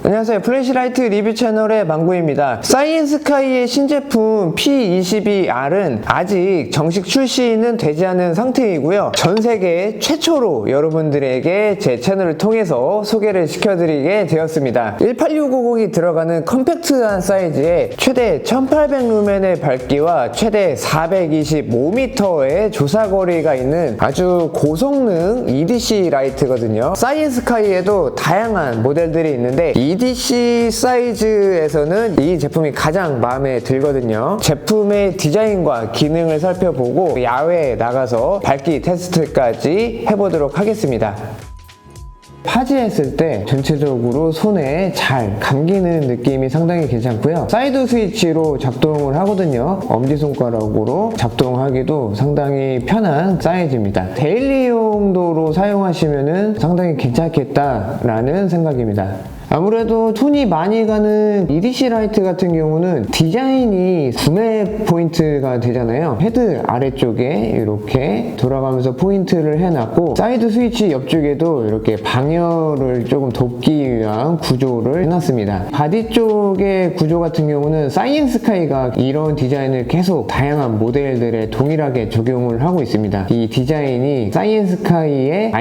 안녕하세요. 플래시라이트 리뷰 채널의 망구입니다. 사이엔스카이의 신제품 P22R은 아직 정식 출시는 되지 않은 상태이고요. 전 세계 최초로 여러분들에게 제 채널을 통해서 소개를 시켜드리게 되었습니다. 18650이 들어가는 컴팩트한 사이즈에 최대 1800루멘의 밝기와 최대 425m의 조사거리가 있는 아주 고성능 EDC 라이트거든요. 사이엔스카이에도 다양한 모델들이 있는데 EDC 사이즈에서는 이 제품이 가장 마음에 들거든요. 제품의 디자인과 기능을 살펴보고 야외에 나가서 밝기 테스트까지 해보도록 하겠습니다. 파지했을 때 전체적으로 손에 잘 감기는 느낌이 상당히 괜찮고요. 사이드 스위치로 작동을 하거든요. 엄지손가락으로 작동하기도 상당히 편한 사이즈입니다. 데일리 용도로 사용하시면 상당히 괜찮겠다라는 생각입니다. 아무래도 톤이 많이 가는 EDC 라이트 같은 경우는 디자인이 구매 포인트가 되잖아요. 헤드 아래쪽에 이렇게 돌아가면서 포인트를 해놨고 사이드 스위치 옆쪽에도 이렇게 방열을 조금 돕기 위한 구조를 해놨습니다. 바디 쪽의 구조 같은 경우는 사이엔스카이가 이런 디자인을 계속 다양한 모델들에 동일하게 적용을 하고 있습니다. 이 디자인이 사이엔스카이의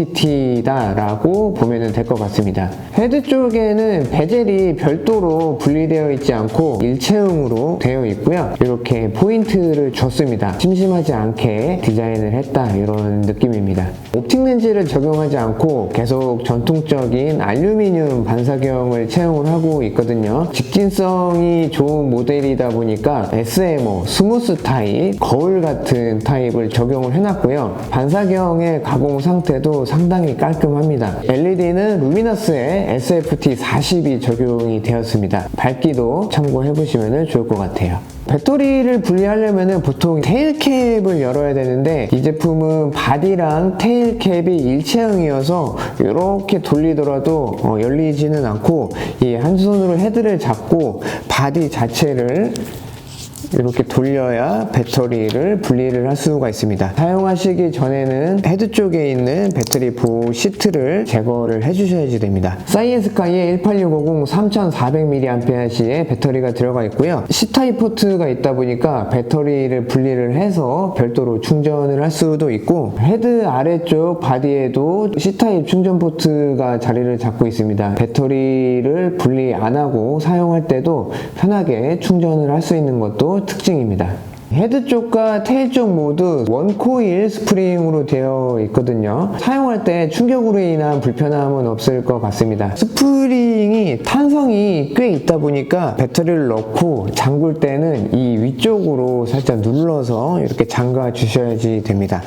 아이덴티티다 라고 보면 될 것 같습니다. 헤드 쪽에는 베젤이 별도로 분리되어 있지 않고 일체형으로 되어 있고요. 이렇게 포인트를 줬습니다. 심심하지 않게 디자인을 했다 이런 느낌입니다. 옵틱 렌즈를 적용하지 않고 계속 전통적인 알루미늄 반사경을 채용을 하고 있거든요. 직진성이 좋은 모델이다 보니까 SMO, 스무스 타입, 거울 같은 타입을 적용을 해놨고요. 반사경의 가공 상태도 상당히 깔끔합니다. LED는 루미너스의 SFT40이 적용이 되었습니다. 밝기도 참고해보시면 좋을 것 같아요. 배터리를 분리하려면 보통 테일캡을 열어야 되는데 이 제품은 바디랑 테일캡이 일체형이어서 이렇게 돌리더라도 열리지는 않고 이 한 손으로 헤드를 잡고 바디 자체를 이렇게 돌려야 배터리를 분리를 할 수가 있습니다. 사용하시기 전에는 헤드 쪽에 있는 배터리 보호 시트를 제거를 해주셔야지 됩니다. 사이엔스카이에 18650 3400mAh의 배터리가 들어가 있고요. C타입 포트가 있다 보니까 배터리를 분리를 해서 별도로 충전을 할 수도 있고 헤드 아래쪽 바디에도 C타입 충전 포트가 자리를 잡고 있습니다. 배터리를 분리 안 하고 사용할 때도 편하게 충전을 할 수 있는 것도 특징입니다. 헤드 쪽과 테일 쪽 모두 원코일 스프링으로 되어 있거든요. 사용할 때 충격으로 인한 불편함은 없을 것 같습니다. 스프링이 탄성이 꽤 있다 보니까 배터리를 넣고 잠글 때는 이 위쪽으로 살짝 눌러서 이렇게 잠가 주셔야지 됩니다.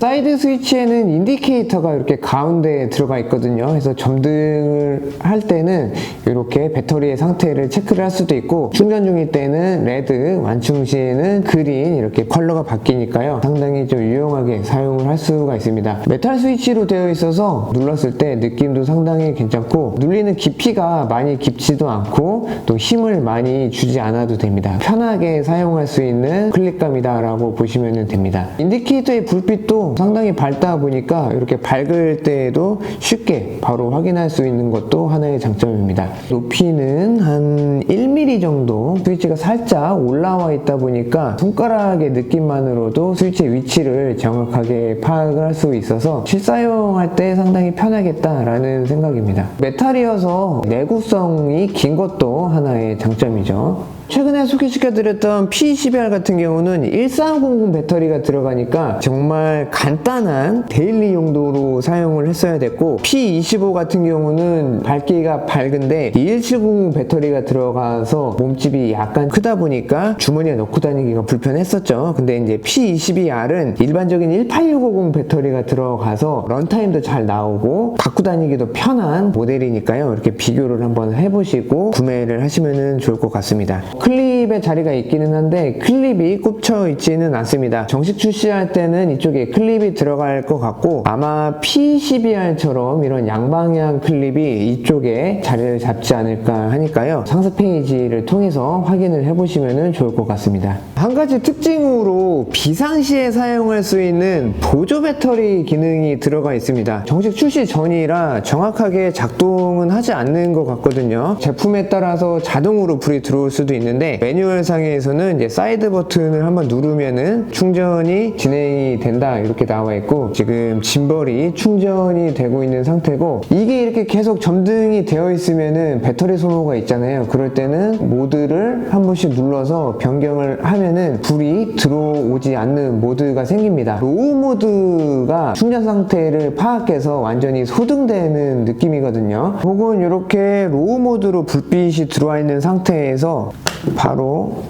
사이드 스위치에는 인디케이터가 이렇게 가운데에 들어가 있거든요. 그래서 점등을 할 때는 이렇게 배터리의 상태를 체크를 할 수도 있고 충전 중일 때는 레드, 완충 시에는 그린 이렇게 컬러가 바뀌니까요. 상당히 좀 유용하게 사용을 할 수가 있습니다. 메탈 스위치로 되어 있어서 눌렀을 때 느낌도 상당히 괜찮고 눌리는 깊이가 많이 깊지도 않고 또 힘을 많이 주지 않아도 됩니다. 편하게 사용할 수 있는 클릭감이다 라고 보시면 됩니다. 인디케이터의 불빛도 상당히 밝다 보니까 이렇게 밝을 때에도 쉽게 바로 확인할 수 있는 것도 하나의 장점입니다. 높이는 한 1mm 정도 스위치가 살짝 올라와 있다 보니까 손가락의 느낌만으로도 스위치 위치를 정확하게 파악을 할 수 있어서 실사용할 때 상당히 편하겠다라는 생각입니다. 메탈이어서 내구성이 긴 것도 하나의 장점이죠. 최근에 소개시켜드렸던 P22R 같은 경우는 1400 배터리가 들어가니까 정말 간단한 데일리 용도로 사용을 했어야 됐고 P25 같은 경우는 밝기가 밝은데 21700 배터리가 들어가서 몸집이 약간 크다 보니까 주머니에 넣고 다니기가 불편했었죠. 근데 이제 P22R은 일반적인 18650 배터리가 들어가서 런타임도 잘 나오고 갖고 다니기도 편한 모델이니까요. 이렇게 비교를 한번 해보시고 구매를 하시면 좋을 것 같습니다. 클립의 자리가 있기는 한데 클립이 꽂혀 있지는 않습니다. 정식 출시할 때는 이쪽에 클립이 들어갈 것 같고 아마 P12R처럼 이런 양방향 클립이 이쪽에 자리를 잡지 않을까 하니까요. 상세 페이지를 통해서 확인을 해보시면 좋을 것 같습니다. 한 가지 특징으로 비상시에 사용할 수 있는 보조 배터리 기능이 들어가 있습니다. 정식 출시 전이라 정확하게 작동은 하지 않는 것 같거든요. 제품에 따라서 자동으로 불이 들어올 수도 있는데 매뉴얼 상에서는 이제 사이드 버튼을 한번 누르면은 충전이 진행이 된다 이렇게 나와 있고 지금 짐벌이 충전이 되고 있는 상태고 이게 이렇게 계속 점등이 되어 있으면은 배터리 소모가 있잖아요. 그럴 때는 모드를 한 번씩 눌러서 변경을 하면은 불이 들어오지 않는 모드가 생깁니다. 로우 모드가 충전 상태를 파악해서 완전히 소등되는 느낌이거든요. 혹은 이렇게 로우 모드로 불빛이 들어와 있는 상태에서 바로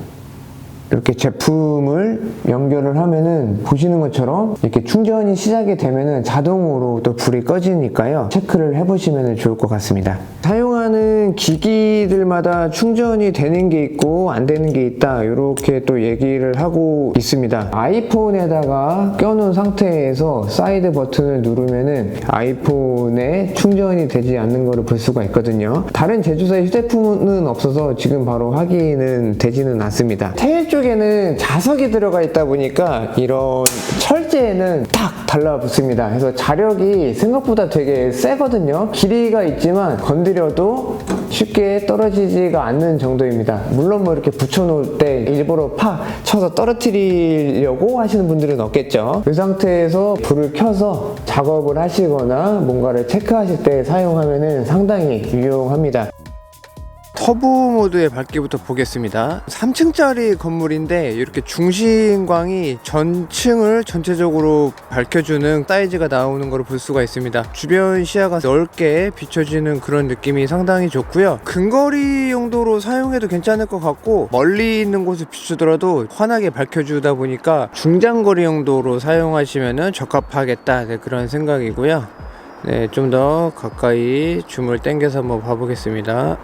이렇게 제품을 연결을 하면은 보시는 것처럼 이렇게 충전이 시작이 되면은 자동으로 또 불이 꺼지니까요. 체크를 해보시면 좋을 것 같습니다. 사용하는 기기들마다 충전이 되는 게 있고 안 되는 게 있다 이렇게 또 얘기를 하고 있습니다. 아이폰에다가 껴놓은 상태에서 사이드 버튼을 누르면은 아이폰에 충전이 되지 않는 것을 볼 수가 있거든요. 다른 제조사의 휴대폰은 없어서 지금 바로 확인은 되지는 않습니다. 테일 쪽에는 자석이 들어가 있다 보니까 이런 철제에는 딱 달라붙습니다. 그래서 자력이 생각보다 되게 세거든요. 길이가 있지만 건드려도 쉽게 떨어지지가 않는 정도입니다. 물론 뭐 이렇게 붙여놓을 때 일부러 팍 쳐서 떨어뜨리려고 하시는 분들은 없겠죠. 이 상태에서 불을 켜서 작업을 하시거나 뭔가를 체크하실 때 사용하면 상당히 유용합니다. 터보 모드의 밝기부터 보겠습니다. 3층짜리 건물인데 이렇게 중심광이 전층을 전체적으로 밝혀주는 사이즈가 나오는 걸 볼 수가 있습니다. 주변 시야가 넓게 비춰지는 그런 느낌이 상당히 좋고요. 근거리 용도로 사용해도 괜찮을 것 같고 멀리 있는 곳을 비추더라도 환하게 밝혀주다 보니까 중장거리 용도로 사용하시면 적합하겠다 그런 생각이고요. 네, 좀 더 가까이 줌을 당겨서 한번 봐보겠습니다.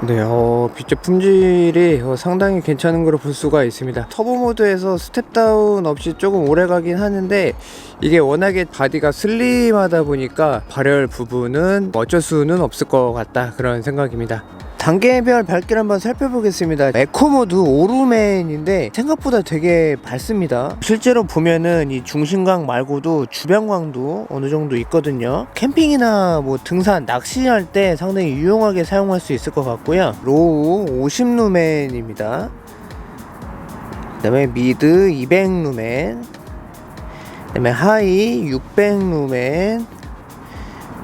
네, 빛의 품질이 상당히 괜찮은 걸 볼 수가 있습니다. 터보 모드에서 스텝 다운 없이 조금 오래 가긴 하는데 이게 워낙에 바디가 슬림하다 보니까 발열 부분은 어쩔 수는 없을 것 같다 그런 생각입니다. 단계별 밝기를 한번 살펴보겠습니다. 에코 모드 오루맨인데 생각보다 되게 밝습니다. 실제로 보면은 이 중심광 말고도 주변광도 어느 정도 있거든요. 캠핑이나 뭐 등산, 낚시할 때 상당히 유용하게 사용할 수 있을 것 같고요. 로우 50루멘입니다. 그 다음에 미드 200루멘, 그 다음에 하이 600루멘,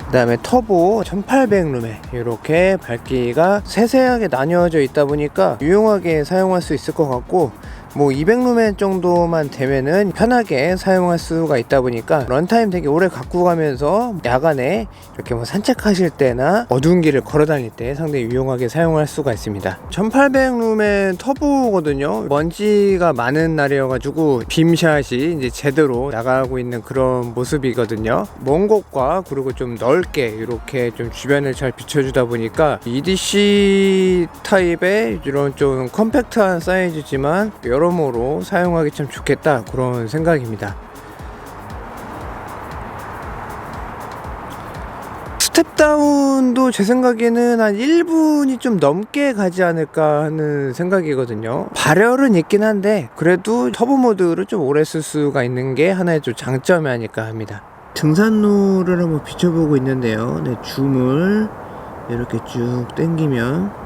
그 다음에 터보 1800루멘 이렇게 밝기가 세세하게 나뉘어져 있다 보니까 유용하게 사용할 수 있을 것 같고 뭐 200루멘 정도만 되면은 편하게 사용할 수가 있다 보니까 런타임 되게 오래 갖고 가면서 야간에 이렇게 뭐 산책하실 때나 어두운 길을 걸어 다닐 때 상당히 유용하게 사용할 수가 있습니다. 1800루멘 터보거든요. 먼지가 많은 날이어가지고 빔샷이 이제 제대로 나가고 있는 그런 모습이거든요. 먼 곳과 그리고 좀 넓게 이렇게 좀 주변을 잘 비춰주다 보니까 EDC 타입의 이런 좀 컴팩트한 사이즈지만 여러모로 사용하기 참 좋겠다 그런 생각입니다. 스텝다운도 제 생각에는 한 1분이 좀 넘게 가지 않을까 하는 생각이거든요. 발열은 있긴 한데 그래도 터보 모드를 좀 오래 쓸 수가 있는 게 하나의 좀 장점이 아닐까 합니다. 등산로를 한번 비춰보고 있는데요. 네, 줌을 이렇게 쭉 당기면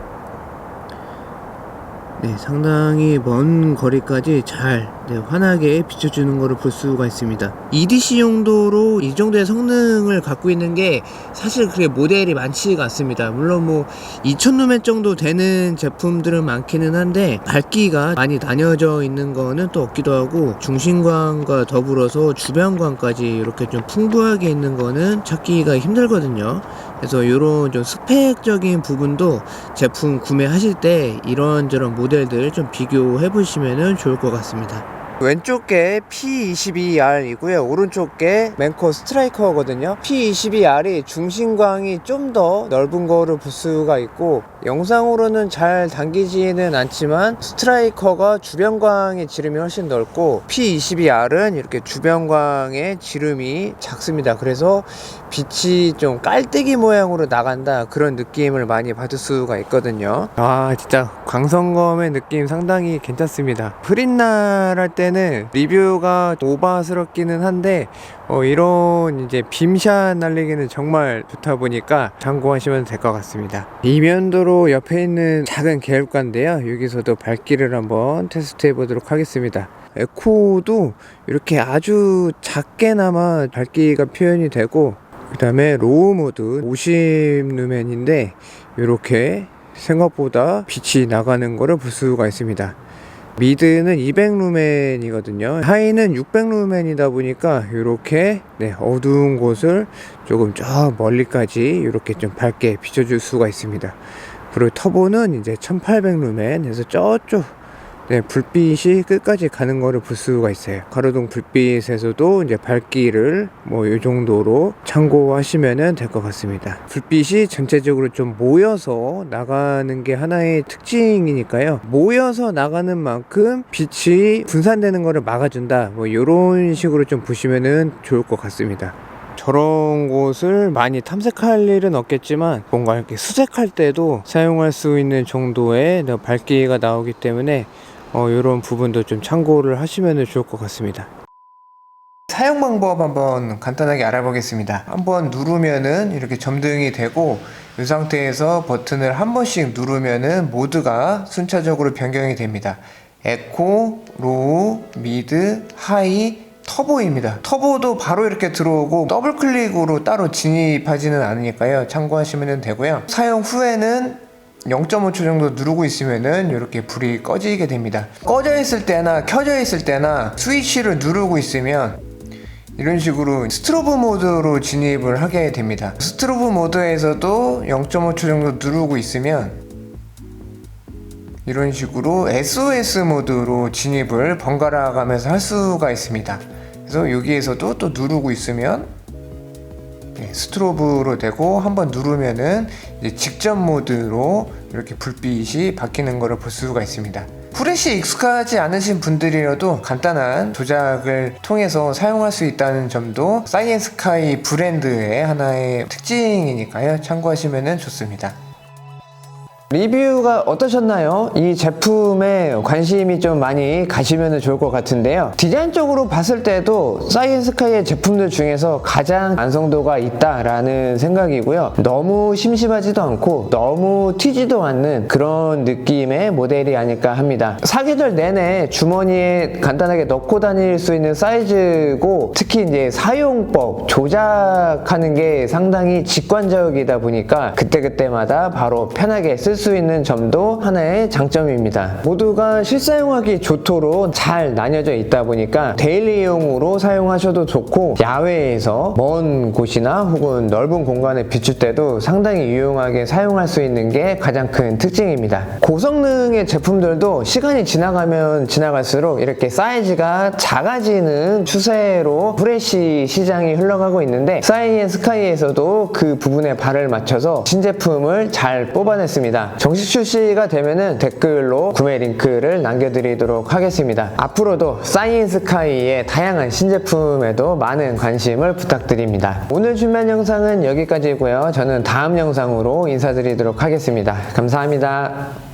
네, 상당히 먼 거리까지 잘 환하게 비춰주는 것을 볼 수가 있습니다. EDC 용도로 이 정도의 성능을 갖고 있는 게 사실 그렇게 모델이 많지가 않습니다. 물론 뭐 2000루멘 정도 되는 제품들은 많기는 한데 밝기가 많이 나뉘어져 있는 거는 또 없기도 하고 중심광과 더불어서 주변광까지 이렇게 좀 풍부하게 있는 거는 찾기가 힘들거든요. 그래서 이런 좀 스펙적인 부분도 제품 구매하실 때 이런저런 모델들 좀 비교해 보시면 좋을 것 같습니다. 왼쪽 게 P22R이고요. 오른쪽 게 맨코 스트라이커거든요. P22R이 중심광이 좀 더 넓은 거를 볼 수가 있고, 영상으로는 잘 당기지는 않지만 스트라이커가 주변광의 지름이 훨씬 넓고 P22R은 이렇게 주변광의 지름이 작습니다. 그래서 빛이 좀 깔때기 모양으로 나간다, 그런 느낌을 많이 받을 수가 있거든요. 아, 진짜 광선검의 느낌 상당히 괜찮습니다. 흐린 날 할 때는 리뷰가 오버스럽기는 한데 이런 이제 빔샷 날리기는 정말 좋다 보니까 참고하시면 될 것 같습니다. 이면도로 옆에 있는 작은 계열관인데요, 여기서도 밝기를 한번 테스트 해 보도록 하겠습니다. 에코도 이렇게 아주 작게나마 밝기가 표현이 되고, 그 다음에 로우 모드 50루멘인데 이렇게 생각보다 빛이 나가는 거를 볼 수가 있습니다. 미드는 200루멘이거든요. 하이는 600루멘이다 보니까 이렇게 어두운 곳을 조금 저 멀리까지 이렇게 좀 밝게 비춰줄 수가 있습니다. 그리고 터보는 이제 1800루멘 해서 저쪽 불빛이 끝까지 가는 거를 볼 수가 있어요. 가로등 불빛에서도 이제 밝기를 이 정도로 참고하시면 될 것 같습니다. 불빛이 전체적으로 좀 모여서 나가는 게 하나의 특징이니까요. 모여서 나가는 만큼 빛이 분산되는 거를 막아준다, 이런 식으로 좀 보시면 좋을 것 같습니다. 저런 곳을 많이 탐색할 일은 없겠지만 뭔가 이렇게 수색할 때도 사용할 수 있는 정도의 밝기가 나오기 때문에 이런 부분도 좀 참고를 하시면 좋을 것 같습니다. 사용 방법 한번 간단하게 알아보겠습니다. 한번 누르면은 이렇게 점등이 되고, 이 상태에서 버튼을 한 번씩 누르면은 모드가 순차적으로 변경이 됩니다. 에코, 로우, 미드, 하이, 터보입니다. 터보도 바로 이렇게 들어오고 더블 클릭으로 따로 진입하지는 않으니까요, 참고하시면 되고요. 사용 후에는 0.5초 정도 누르고 있으면은 이렇게 불이 꺼지게 됩니다. 꺼져 있을 때나 켜져 있을 때나 스위치를 누르고 있으면 이런 식으로 스트로브 모드로 진입을 하게 됩니다. 스트로브 모드에서도 0.5초 정도 누르고 있으면 이런 식으로 SOS 모드로 진입을 번갈아 가면서 할 수가 있습니다. 그래서 여기에서도 또 누르고 있으면 스트로브로 되고, 한번 누르면은 이제 직접 모드로 이렇게 불빛이 바뀌는 것을 볼 수가 있습니다. 후레쉬 익숙하지 않으신 분들이라도 간단한 조작을 통해서 사용할 수 있다는 점도 사이엔스카이 브랜드의 하나의 특징이니까요, 참고하시면 좋습니다. 리뷰가 어떠셨나요? 이 제품에 관심이 좀 많이 가시면 좋을 것 같은데요. 디자인적으로 봤을 때도 사이엔스카이의 제품들 중에서 가장 완성도가 있다라는 생각이고요. 너무 심심하지도 않고 너무 튀지도 않는 그런 느낌의 모델이 아닐까 합니다. 사계절 내내 주머니에 간단하게 넣고 다닐 수 있는 사이즈고, 특히 이제 사용법, 조작하는 게 상당히 직관적이다 보니까 그때그때마다 바로 편하게 쓸 수 있는 점도 하나의 장점입니다. 모두가 실사용하기 좋도록 잘 나뉘어져 있다 보니까 데일리용으로 사용하셔도 좋고, 야외에서 먼 곳이나 혹은 넓은 공간에 비출 때도 상당히 유용하게 사용할 수 있는 게 가장 큰 특징입니다. 고성능의 제품들도 시간이 지나가면 지나갈수록 이렇게 사이즈가 작아지는 추세로 후레쉬 시장이 흘러가고 있는데, 사이엔스카이에서도 그 부분에 발을 맞춰서 신제품을 잘 뽑아냈습니다. 정식 출시가 되면은 댓글로 구매 링크를 남겨드리도록 하겠습니다. 앞으로도 사이엔스카이의 다양한 신제품에도 많은 관심을 부탁드립니다. 오늘 준비한 영상은 여기까지고요. 저는 다음 영상으로 인사드리도록 하겠습니다. 감사합니다.